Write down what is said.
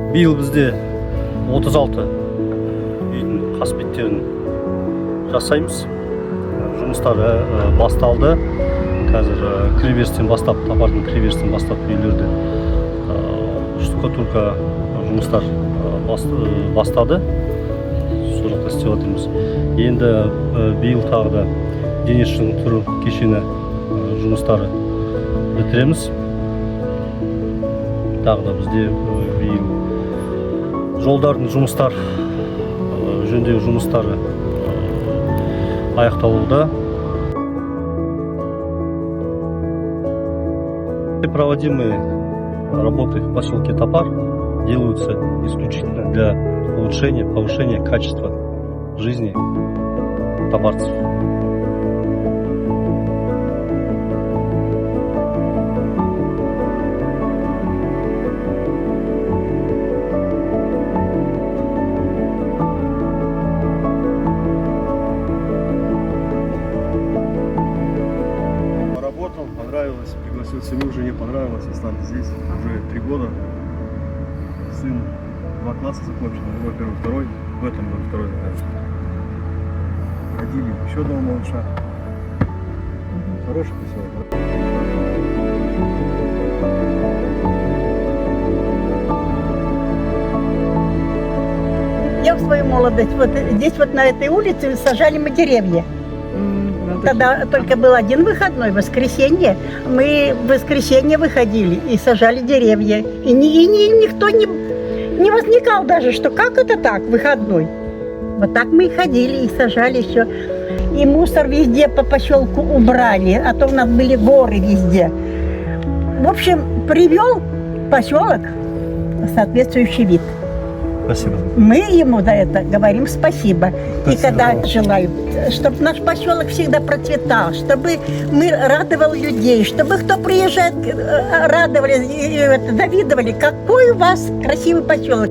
Биыл бізде 36 үйдің қасбеттерін жасаймыз. Жұмыстар басталды. Қазір кіреберістен бастап, Тапардың кіреберістен бастап үйлерді штукатурка жұмыстар бастады. Сол жақта істеп жатырмыз. Енді биыл тағы да дене шынықтыру кешені жұмыстары бітіреміз. Тағы да бізде биыл жолдардың жұмыстар, жөндеу жұмыстары аяқталуда. Проводимые работы в поселке Топар делаются исключительно для улучшения, повышения качества жизни топарцев. Поработал, понравилось, пригласил семью, жене понравилось, остались здесь уже 3 года. Сын 2 класса закончил, другой первый, второй, в этом году второй заканчивает. Родили еще одного малыша. Хороший поселок. Я в свою молодость, вот здесь вот на этой улице сажали мы деревья. Тогда только был один выходной, воскресенье. Мы в воскресенье выходили и сажали деревья. И никто не возникал даже, что как это так, выходной. Вот так мы и ходили, и сажали все. И мусор везде по поселку убрали, а то у нас были горы везде. В общем, привел поселок соответствующий вид. Спасибо. Мы ему за это говорим спасибо. Спасибо. И когда желаем, чтобы наш поселок всегда процветал, чтобы мы радовал людей, чтобы кто приезжает, радовали, завидовали, какой у вас красивый поселок.